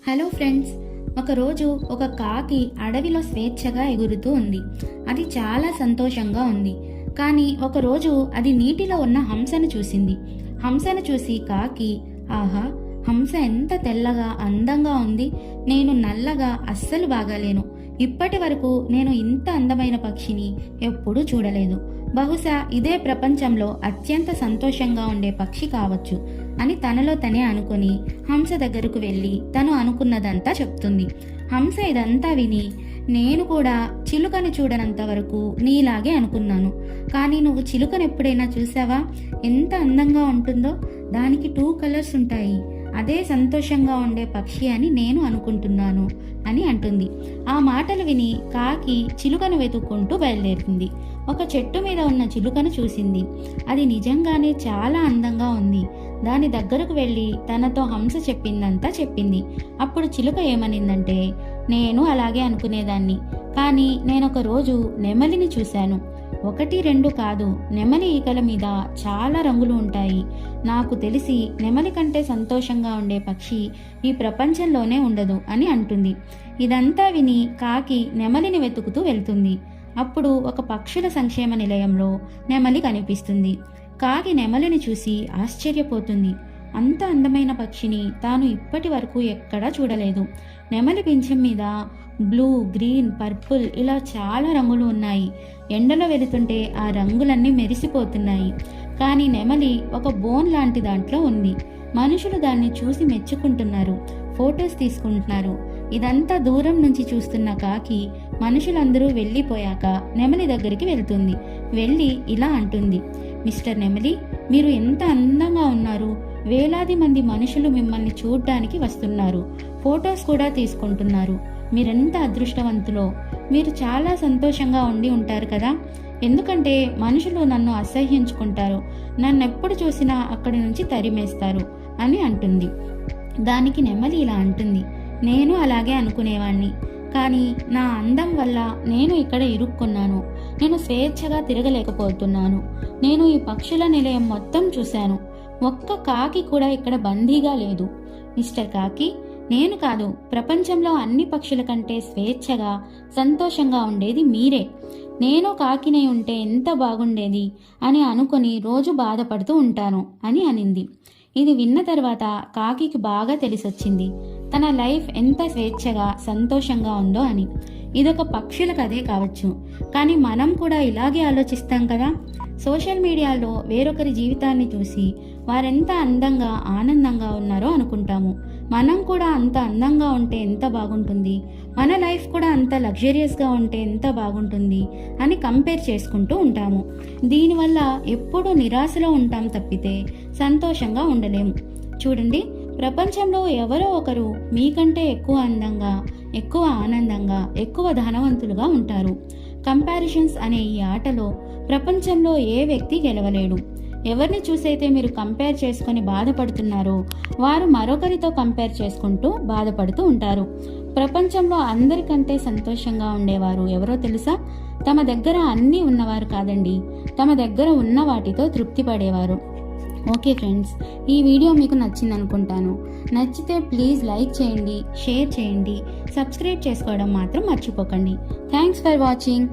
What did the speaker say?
Hello friends, ఒకరోజు ఒక కాకి అడవిలో స్వేచ్ఛగా ఎగురుతూ ఉంది. అది చాలా సంతోషంగా ఉంది. కానీ ఒకరోజు అది నీటిలో ఉన్న హంసను చూసింది. హంసను చూసి కాకి, ఆహా, హంస ఎంత తెల్లగా అందంగా ఉంది. నేను నల్లగా అస్సలు బాగాలేను. ఇప్పటి వరకు నేను ఇంత అందమైన పక్షిని ఎప్పుడూ చూడలేదు. బహుశా ఇదే ప్రపంచంలో అత్యంత సంతోషంగా ఉండే పక్షి కావచ్చు అని తనలో తనే అనుకుని హంస దగ్గరకు వెళ్ళి తను అనుకున్నదంతా చెప్తుంది. హంస ఇదంతా విని, నేను కూడా చిలుకను చూడనంత వరకు నీలాగే అనుకున్నాను. కానీ నువ్వు చిలుకను ఎప్పుడైనా చూసావా? ఎంత అందంగా ఉంటుందో. దానికి 2 కలర్స్ ఉంటాయి. అదే సంతోషంగా ఉండే పక్షి అని నేను అనుకుంటున్నాను అని అంటుంది. ఆ మాటలు విని కాకి చిలుకను వెతుక్కుంటూ బయలుదేరింది. ఒక చెట్టు మీద ఉన్న చిలుకను చూసింది. అది నిజంగానే చాలా అందంగా ఉంది. దాని దగ్గరకు వెళ్ళి తనతో హంస చెప్పిందంతా చెప్పింది. అప్పుడు చిలుక ఏమనిందంటే, నేను అలాగే అనుకునేదాన్ని, కానీ నేనొక రోజు నెమలిని చూశాను. 1, 2 కాదు, నెమలి ఈకల మీద చాలా రంగులు ఉంటాయి. నాకు తెలిసి నెమలి కంటే సంతోషంగా ఉండే పక్షి ఈ ప్రపంచంలోనే ఉండదు అని అంటుంది. ఇదంతా విని కాకి నెమలిని వెతుకుతూ వెళ్తుంది. అప్పుడు ఒక పక్షుల సంక్షేమ నిలయంలో నెమలి కనిపిస్తుంది. కాకి నెమలిని చూసి ఆశ్చర్యపోతుంది. అంత అందమైన పక్షిని తాను ఇప్పటి వరకు ఎక్కడా చూడలేదు. నెమలి పింఛం మీద బ్లూ, గ్రీన్, పర్పుల్ ఇలా చాలా రంగులు ఉన్నాయి. ఎండలో వెళుతుంటే ఆ రంగులన్నీ మెరిసిపోతున్నాయి. కానీ నెమలి ఒక బోన్ లాంటి దాంట్లో ఉంది. మనుషులు దాన్ని చూసి మెచ్చుకుంటున్నారు, ఫొటోస్ తీసుకుంటున్నారు. ఇదంతా దూరం నుంచి చూస్తున్న కాకి మనుషులందరూ వెళ్ళిపోయాక నెమలి దగ్గరికి వెళ్తుంది. వెళ్ళి ఇలా అంటుంది, మిస్టర్ నెమలి, మీరు ఎంత అందంగా ఉన్నారు. వేలాది మంది మనుషులు మిమ్మల్ని చూడ్డానికి వస్తున్నారు, ఫొటోస్ కూడా తీసుకుంటున్నారు. మీరెంత అదృష్టవంతులో. మీరు చాలా సంతోషంగా ఉండి ఉంటారు కదా. ఎందుకంటే మనుషులు నన్ను అసహ్యించుకుంటారు, నన్నెప్పుడు చూసినా అక్కడి నుంచి తరిమేస్తారు అని అంటుంది. దానికి నెమలి ఇలా అంటుంది, నేను అలాగే అనుకునేవాణ్ణి, కానీ నా అందం వల్ల నేను ఇక్కడ ఇరుక్కున్నాను. నేను స్వేచ్ఛగా తిరగలేకపోతున్నాను. నేను ఈ పక్షుల నిలయం మొత్తం చూశాను. ఒక్క కాకి కూడా ఇక్కడ బందీగా లేదు. మిస్టర్ కాకి, నేను కాదు, ప్రపంచంలో అన్ని పక్షుల కంటే స్వేచ్ఛగా సంతోషంగా ఉండేది మీరే. నేను కాకినై ఉంటే ఎంత బాగుండేది అని అనుకుని రోజు బాధపడుతూ ఉంటాను అని అనింది. ఇది విన్న తర్వాత కాకికి బాగా తెలిసొచ్చింది తన లైఫ్ ఎంత స్వేచ్ఛగా సంతోషంగా ఉందో అని. ఇదొక పక్షుల కథే కావచ్చు, కానీ మనం కూడా ఇలాగే ఆలోచిస్తాం కదా. సోషల్ మీడియాలో వేరొకరి జీవితాన్ని చూసి వారెంత అందంగా ఆనందంగా ఉన్నారో అనుకుంటాము. మనం కూడా అంత అందంగా ఉంటే ఎంత బాగుంటుంది, మన లైఫ్ కూడా అంత లగ్జరియస్గా ఉంటే ఎంత బాగుంటుంది అని కంపేర్ చేసుకుంటూ ఉంటాము. దీనివల్ల ఎప్పుడూ నిరాశలో ఉంటాం తప్పితే సంతోషంగా ఉండలేము. చూడండి, ప్రపంచంలో ఎవరో ఒకరు మీకంటే ఎక్కువ అందంగా, ఎక్కువ ఆనందంగా, ఎక్కువ ధనవంతులుగా ఉంటారు. కంపారిజన్స్ అనే ఈ ఆటలో ప్రపంచంలో ఏ వ్యక్తి గెలవలేడు. ఎవరిని చూసైతే మీరు కంపేర్ చేసుకొని బాధపడుతున్నారో వారు మరొకరితో కంపేర్ చేసుకుంటూ బాధపడుతూ ఉంటారు. ప్రపంచంలో అందరికంటే సంతోషంగా ఉండేవారు ఎవరో తెలుసా? తమ దగ్గర అన్నీ ఉన్నవారు కాదండి, తమ దగ్గర ఉన్న వాటితో తృప్తి పడేవారు. ఓకే ఫ్రెండ్స్, ఈ వీడియో మీకు నచ్చింది అనుకుంటాను. నచ్చితే ప్లీజ్ లైక్ చేయండి, షేర్ చేయండి, సబ్స్క్రైబ్ చేసుకోవడం మాత్రం మర్చిపోకండి. Thanks for watching.